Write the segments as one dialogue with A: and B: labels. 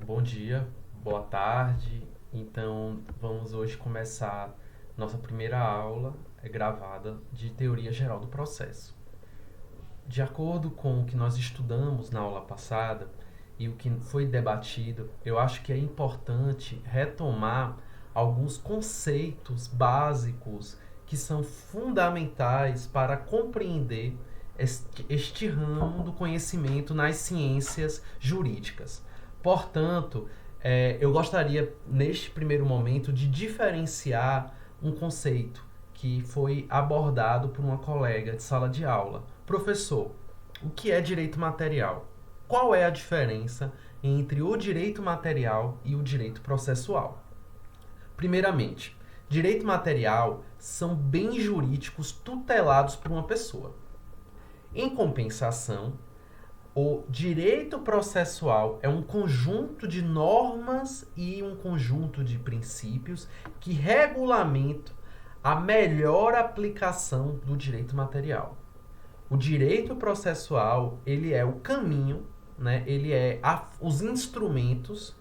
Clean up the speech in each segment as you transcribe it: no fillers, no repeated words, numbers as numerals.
A: Bom dia, boa tarde. Então, vamos hoje começar nossa primeira aula gravada de teoria geral do processo. De acordo com o que nós estudamos na aula passada e o que foi debatido, eu acho que é importante retomar alguns conceitos básicos que são fundamentais para compreender este ramo do conhecimento nas ciências jurídicas. Portanto, eu gostaria, neste primeiro momento, de diferenciar um conceito que foi abordado por uma colega de sala de aula. Professor, o que é direito material? Qual é a diferença entre o direito material e o direito processual? Primeiramente, direito material são bens jurídicos tutelados por uma pessoa. Em compensação, o direito processual é um conjunto de normas e um conjunto de princípios que regulamentam a melhor aplicação do direito material. O direito processual, ele é o caminho, né? Ele é os instrumentos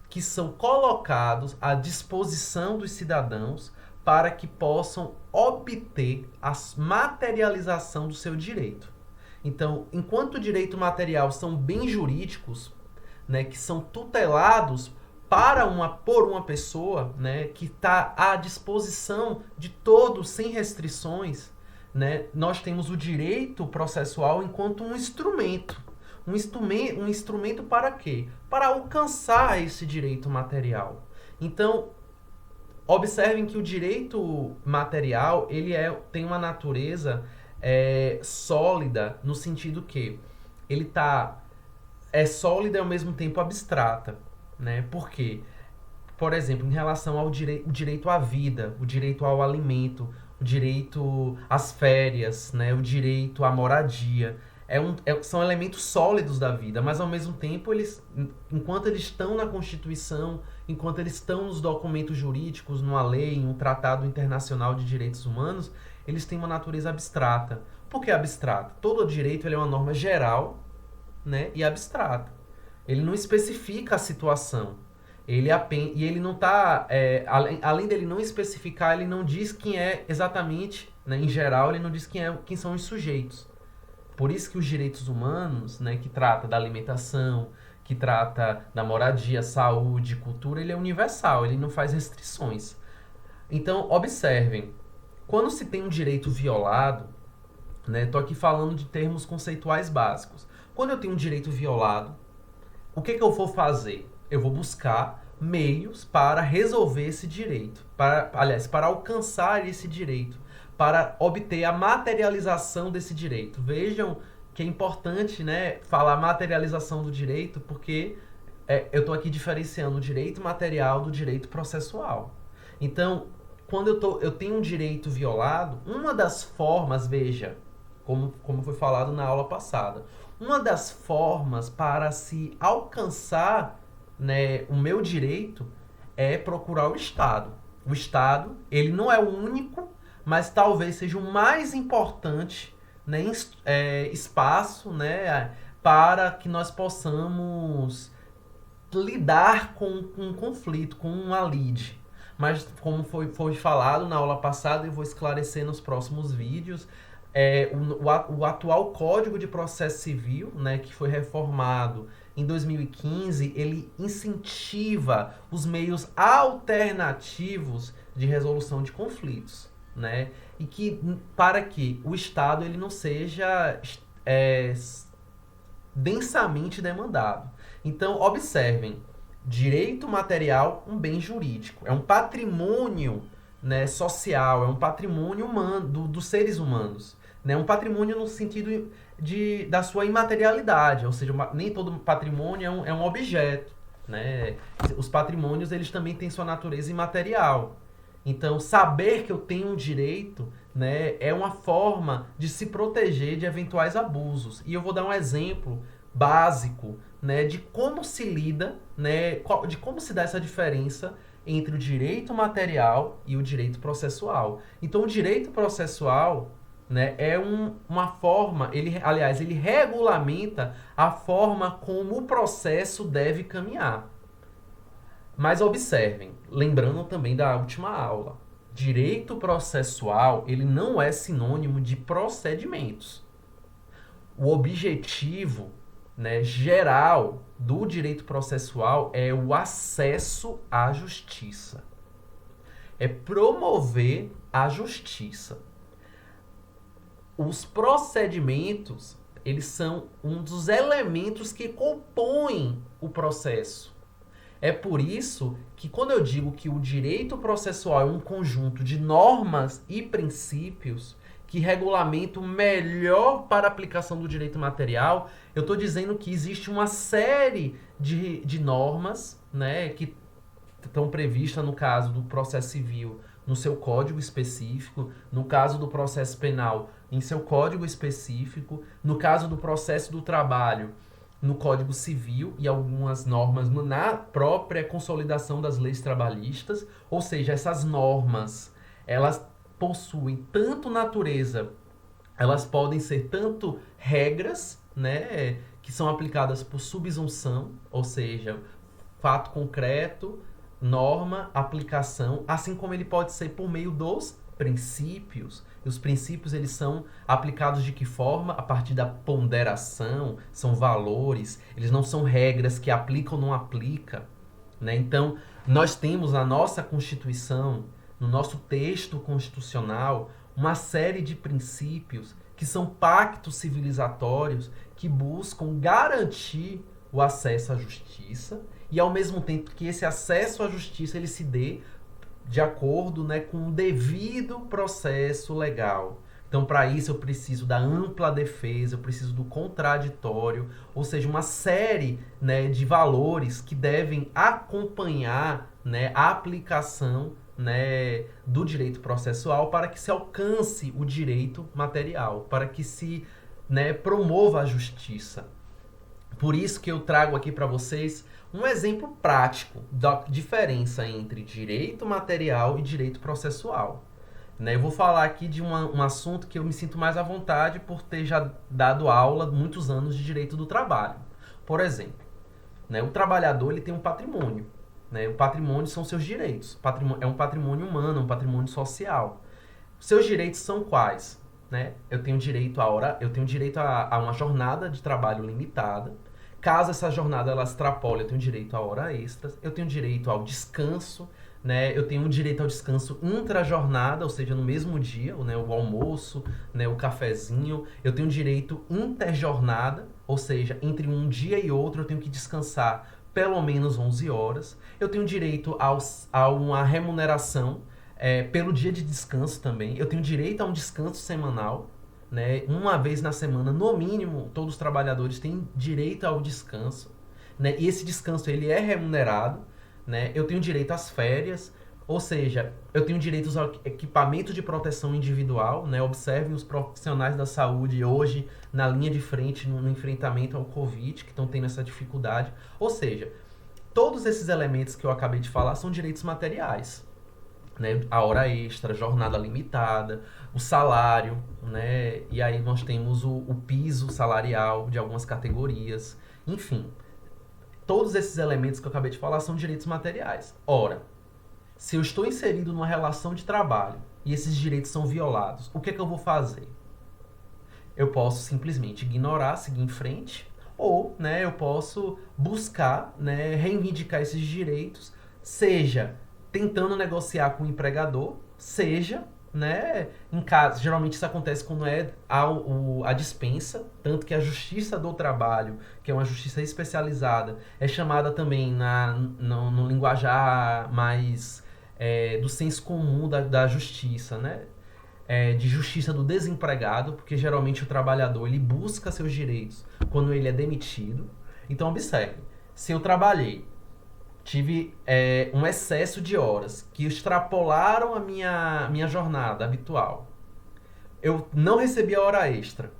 A: que são colocados à disposição dos cidadãos para que possam obter a materialização do seu direito. Então, enquanto o direito material são bens jurídicos, né, que são tutelados por uma pessoa, né, que está à disposição de todos sem restrições, né, nós temos o direito processual enquanto um instrumento. Um instrumento para quê? Para alcançar esse direito material. Então, observem que o direito material tem uma natureza sólida no sentido que é sólida e ao mesmo tempo abstrata, né? Por quê? Por exemplo, em relação ao direito à vida, o direito ao alimento, o direito às férias, né? O direito à moradia. São elementos sólidos da vida, mas ao mesmo tempo, enquanto eles estão na Constituição, enquanto eles estão nos documentos jurídicos, numa lei, em um tratado internacional de direitos humanos, eles têm uma natureza abstrata. Por que abstrata? Todo direito ele é uma norma geral, né, e abstrata. Ele não especifica a situação. Ele não está. Além dele não especificar, ele não diz quem é exatamente, né, em geral, ele não diz quem são os sujeitos. Por isso que os direitos humanos, né, que trata da alimentação, que trata da moradia, saúde, cultura, ele é universal, ele não faz restrições. Então, observem, quando se tem um direito violado, né, tô aqui falando de termos conceituais básicos. Quando eu tenho um direito violado, o que eu vou fazer? Eu vou buscar meios para resolver esse direito, para alcançar esse direito, para obter a materialização desse direito. Vejam que é importante, né, falar materialização do direito, porque eu estou aqui diferenciando o direito material do direito processual. Então, quando eu tenho um direito violado, uma das formas, veja, como foi falado na aula passada, uma das formas para se alcançar, né, o meu direito é procurar o Estado. O Estado, ele não é o único, mas talvez seja o mais importante, né, espaço, né, para que nós possamos lidar com um conflito, com uma lide. Mas como foi falado na aula passada, eu vou esclarecer nos próximos vídeos, o atual Código de Processo Civil, né, que foi reformado em 2015, ele incentiva os meios alternativos de resolução de conflitos, né? E para que o Estado ele não seja é, densamente demandado. Então, observem, direito material, um bem jurídico, é um patrimônio, né, social, é um patrimônio humano, dos seres humanos. Né, um patrimônio no sentido da sua imaterialidade, ou seja, nem todo patrimônio é um objeto. Né? Os patrimônios eles também têm sua natureza imaterial. Então, saber que eu tenho um direito, né, é uma forma de se proteger de eventuais abusos. E eu vou dar um exemplo básico, né, de como se lida, né, de como se dá essa diferença entre o direito material e o direito processual. Então, o direito processual, né? É uma forma, aliás, ele regulamenta a forma como o processo deve caminhar. Mas observem, lembrando também da última aula, direito processual, ele não é sinônimo de procedimentos. O objetivo, né, geral do direito processual é o acesso à justiça. É promover a justiça. Os procedimentos, eles são um dos elementos que compõem o processo. É por isso que quando eu digo que o direito processual é um conjunto de normas e princípios que regulamentam melhor para a aplicação do direito material, eu estou dizendo que existe uma série de normas, né, que estão previstas no caso do processo civil no seu código específico, no caso do processo penal em seu código específico, no caso do processo do trabalho no Código Civil e algumas normas na própria consolidação das leis trabalhistas, ou seja, essas normas, elas possuem tanto natureza, elas podem ser tanto regras, né, que são aplicadas por subsunção, ou seja, fato concreto, norma, aplicação, assim como ele pode ser por meio dos princípios. E os princípios, eles são aplicados de que forma? A partir da ponderação, são valores, eles não são regras que aplicam ou não aplicam, né? Então, nós temos na nossa Constituição, no nosso texto constitucional, uma série de princípios que são pactos civilizatórios que buscam garantir o acesso à justiça e, ao mesmo tempo, que esse acesso à justiça ele se dê de acordo, né, com o devido processo legal. Então, para isso, eu preciso da ampla defesa, eu preciso do contraditório, ou seja, uma série, né, de valores que devem acompanhar, né, a aplicação, né, do direito processual para que se alcance o direito material, para que se, né, promova a justiça. Por isso que eu trago aqui para vocês um exemplo prático da diferença entre direito material e direito processual. Né? Eu vou falar aqui de um assunto que eu me sinto mais à vontade por ter já dado aula muitos anos de direito do trabalho. Por exemplo, né, o trabalhador ele tem um patrimônio. Né? O patrimônio são seus direitos. É um patrimônio humano, um patrimônio social. Seus direitos são quais? Né? Eu tenho direito a uma jornada de trabalho limitada. Caso essa jornada ela extrapole, eu tenho direito a hora extras, eu tenho direito ao descanso, né? Eu tenho direito ao descanso intra-jornada, ou seja, no mesmo dia, né? O almoço, né? O cafezinho. Eu tenho direito interjornada, ou seja, entre um dia e outro eu tenho que descansar pelo menos 11 horas. Eu tenho direito a uma remuneração pelo dia de descanso também. Eu tenho direito a um descanso semanal. Né? Uma vez na semana, no mínimo, todos os trabalhadores têm direito ao descanso, né? E esse descanso ele é remunerado, né? Eu tenho direito às férias, ou seja, eu tenho direito ao equipamento de proteção individual, né? Observem os profissionais da saúde hoje na linha de frente no enfrentamento ao Covid, que estão tendo essa dificuldade. Ou seja, todos esses elementos que eu acabei de falar são direitos materiais. Né, a hora extra, jornada limitada, o salário, né, e aí nós temos o piso salarial de algumas categorias. Enfim, todos esses elementos que eu acabei de falar são direitos materiais. Ora, se eu estou inserido numa relação de trabalho e esses direitos são violados, o que é que eu vou fazer? Eu posso simplesmente ignorar, seguir em frente, ou, né, eu posso buscar, né, reivindicar esses direitos, seja tentando negociar com o empregador, seja, né, em caso, geralmente isso acontece quando é a dispensa, tanto que a Justiça do Trabalho, que é uma justiça especializada, é chamada também no linguajar mais do senso comum da justiça, né, de justiça do desempregado, porque geralmente o trabalhador ele busca seus direitos quando ele é demitido. Então observe, se eu trabalhei, tive um excesso de horas que extrapolaram a minha jornada habitual. Eu não recebi a hora extra.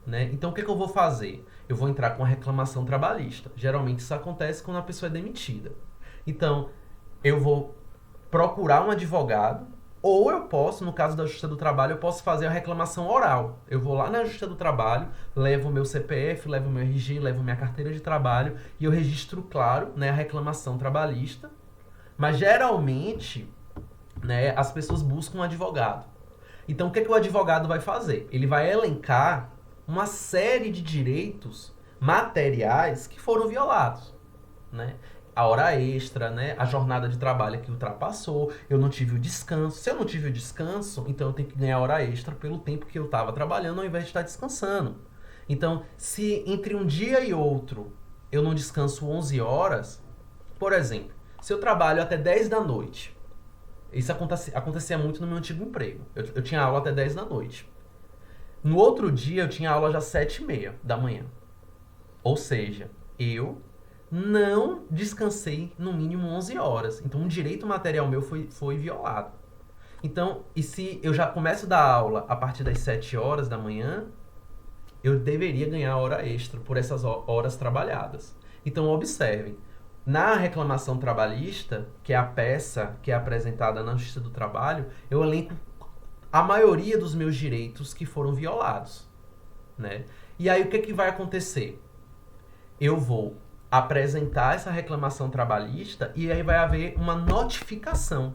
A: Né? Então, o que eu vou fazer? Eu vou entrar com uma reclamação trabalhista. Geralmente, isso acontece quando a pessoa é demitida. Então, eu vou procurar um advogado, Ou eu posso, no caso da Justiça do Trabalho, eu posso fazer a reclamação oral. Eu vou lá na Justiça do Trabalho, levo o meu CPF, levo o meu RG, levo minha carteira de trabalho e eu registro, claro, né, a reclamação trabalhista. Mas geralmente, né, as pessoas buscam um advogado. Então, o que, que o advogado vai fazer? Ele vai elencar uma série de direitos materiais que foram violados, né? A hora extra, né? A jornada de trabalho que ultrapassou, eu não tive o descanso. Se eu não tive o descanso, então eu tenho que ganhar hora extra pelo tempo que eu estava trabalhando ao invés de estar descansando. Então, se entre um dia e outro eu não descanso 11 horas, por exemplo, se eu trabalho até 10 da noite, isso acontecia muito no meu antigo emprego. Eu tinha aula até 10 da noite. No outro dia eu tinha aula já às 7h30 da manhã. Ou seja, eu não descansei no mínimo 11 horas. Então um direito material meu foi violado. Então, e se eu já começo a dar aula a partir das 7 horas da manhã, eu deveria ganhar hora extra por essas horas trabalhadas. Então observem, na reclamação trabalhista, que é a peça que é apresentada na Justiça do Trabalho, eu elenco a maioria dos meus direitos que foram violados, né? E aí o que, que vai acontecer? Eu vou apresentar essa reclamação trabalhista e aí vai haver uma notificação,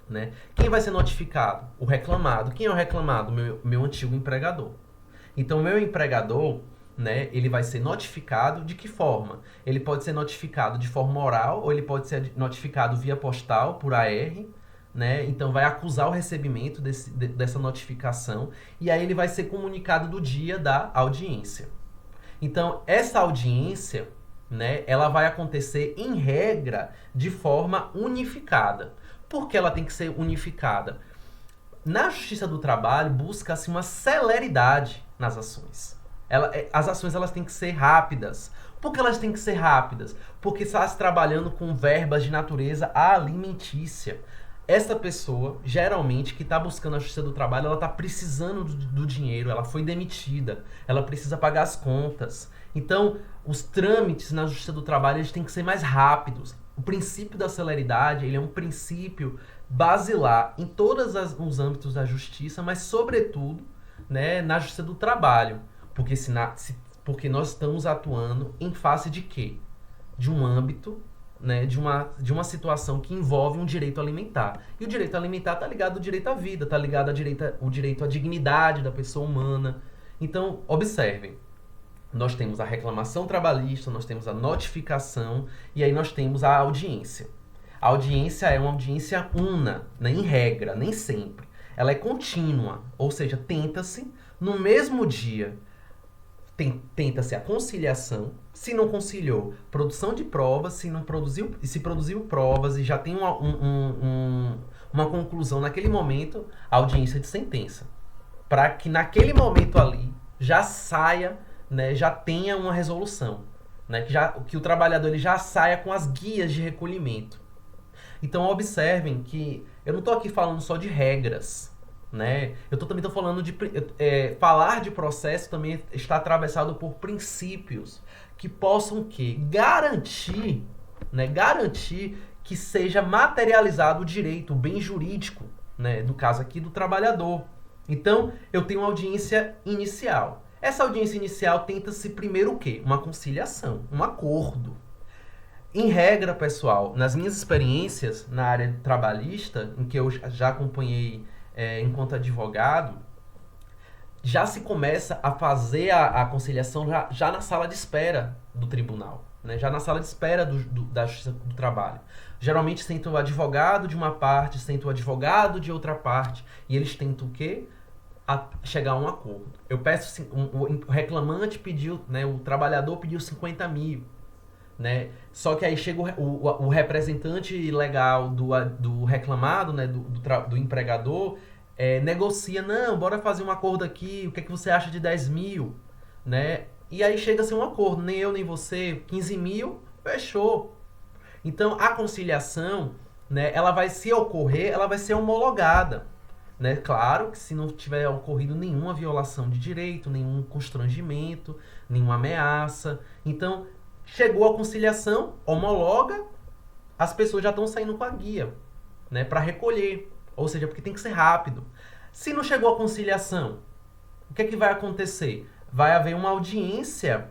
A: né? Quem vai ser notificado? O reclamado. Quem é o reclamado? Meu antigo empregador. Então, meu empregador, né, ele vai ser notificado de que forma? Ele pode ser notificado de forma oral ou ele pode ser notificado via postal, por AR, né? Então, vai acusar o recebimento dessa notificação e aí ele vai ser comunicado do dia da audiência. Então, essa audiência, né, ela vai acontecer, em regra, de forma unificada. Por que ela tem que ser unificada? Na Justiça do Trabalho, busca-se uma celeridade nas ações. As ações elas têm que ser rápidas. Por que elas têm que ser rápidas? Porque está se trabalhando com verbas de natureza alimentícia. Essa pessoa, geralmente, que está buscando a Justiça do Trabalho, ela está precisando do dinheiro, ela foi demitida, ela precisa pagar as contas. Então, os trâmites na Justiça do Trabalho eles têm que ser mais rápidos. O princípio da celeridade ele é um princípio basilar em todos os âmbitos da justiça, mas, sobretudo, né, na Justiça do Trabalho. Porque nós estamos atuando em face de quê? De um âmbito, né, de uma situação que envolve um direito alimentar. E o direito alimentar está ligado ao direito à vida, está ligado ao direito à dignidade da pessoa humana. Então, observem, nós temos a reclamação trabalhista, nós temos a notificação e aí nós temos a audiência. A audiência é uma audiência una, né, em regra, nem sempre. Ela é contínua, ou seja, tenta-se no mesmo dia tenta-se a conciliação. Se não conciliou, produção de provas. Se produziu provas e já tem uma conclusão naquele momento, a audiência de sentença. Para que naquele momento ali já saia, né, já tenha uma resolução. Né, que o trabalhador ele já saia com as guias de recolhimento. Então observem que eu não estou aqui falando só de regras. Né? Eu também estou falando de... falar de processo também está atravessado por princípios que possam garantir, né? Garantir que seja materializado o direito, o bem jurídico, né? No caso aqui do trabalhador. Então, eu tenho uma audiência inicial. Essa audiência inicial tenta-se primeiro o quê? Uma conciliação, um acordo. Em regra, pessoal, nas minhas experiências na área trabalhista, em que eu já acompanhei enquanto advogado, já se começa a fazer a conciliação já na sala de espera do tribunal, né? Já na sala de espera da Justiça do Trabalho. Geralmente senta o advogado de uma parte, senta o advogado de outra parte, e eles tentam o quê? Chegar a um acordo. Eu peço, assim, o reclamante pediu, né, o trabalhador pediu 50 mil. Né? Só que aí chega o representante legal do reclamado, né, do empregador, negocia, não, bora fazer um acordo aqui, o que é que você acha de 10 mil? Né? E aí chega a ser um acordo, nem eu nem você, 15 mil, fechou. Então a conciliação, né, ela vai se ocorrer, ela vai ser homologada. Né? Claro que se não tiver ocorrido nenhuma violação de direito, nenhum constrangimento, nenhuma ameaça. Então, chegou a conciliação, homologa, as pessoas já estão saindo com a guia, né, para recolher. Ou seja, porque tem que ser rápido. Se não chegou a conciliação, o que é que vai acontecer? Vai haver uma audiência,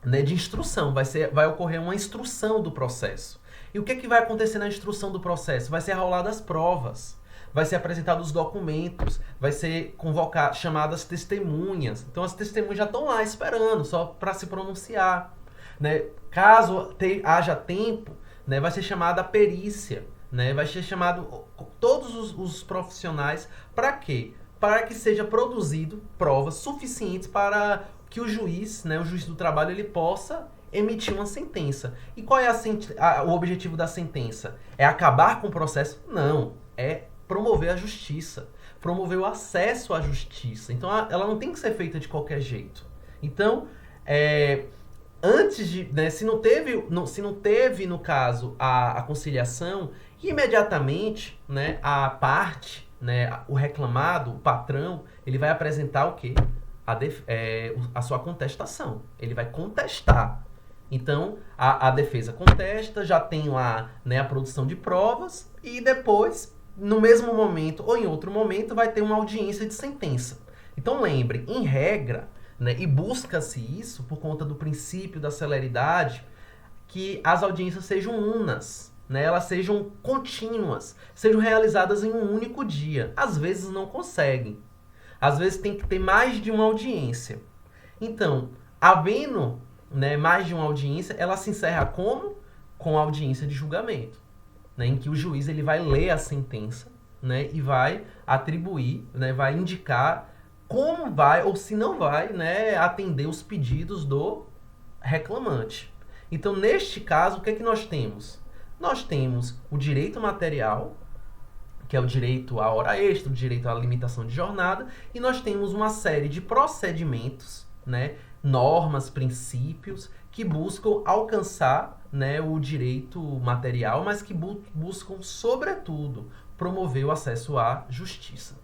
A: né, de instrução, vai ocorrer uma instrução do processo. E o que é que vai acontecer na instrução do processo? Vai ser roladas provas, vai ser apresentados os documentos, vai ser chamadas testemunhas. Então as testemunhas já estão lá esperando, só para se pronunciar. Né? Caso haja tempo, né, vai ser chamada a perícia, né? Vai ser chamado todos os profissionais. Para quê? Para que seja produzido provas suficientes para que o juiz, né, o juiz do trabalho, ele possa emitir uma sentença. E qual é o objetivo da sentença? É acabar com o processo? Não. É promover a justiça. Promover o acesso à justiça. Então, ela não tem que ser feita de qualquer jeito. Então, antes de, né, se não teve, no caso, a conciliação, imediatamente, né, a parte, né, o reclamado, o patrão, ele vai apresentar o quê? A sua contestação. Ele vai contestar. Então, a defesa contesta, já tem lá, né, a produção de provas e depois, no mesmo momento ou em outro momento, vai ter uma audiência de sentença. Então, lembre, em regra, né, e busca-se isso por conta do princípio da celeridade, que as audiências sejam unas, né, elas sejam contínuas, sejam realizadas em um único dia. Às vezes não conseguem. Às vezes tem que ter mais de uma audiência. Então, havendo, né, mais de uma audiência, ela se encerra como? Com a audiência de julgamento, né, em que o juiz ele vai ler a sentença, né, e vai atribuir, né, vai indicar como vai ou se não vai, né, atender os pedidos do reclamante. Então, neste caso, o que é que nós temos? Nós temos o direito material, que é o direito à hora extra, o direito à limitação de jornada, e nós temos uma série de procedimentos, né, normas, princípios, que buscam alcançar, né, o direito material, mas que buscam, sobretudo, promover o acesso à justiça.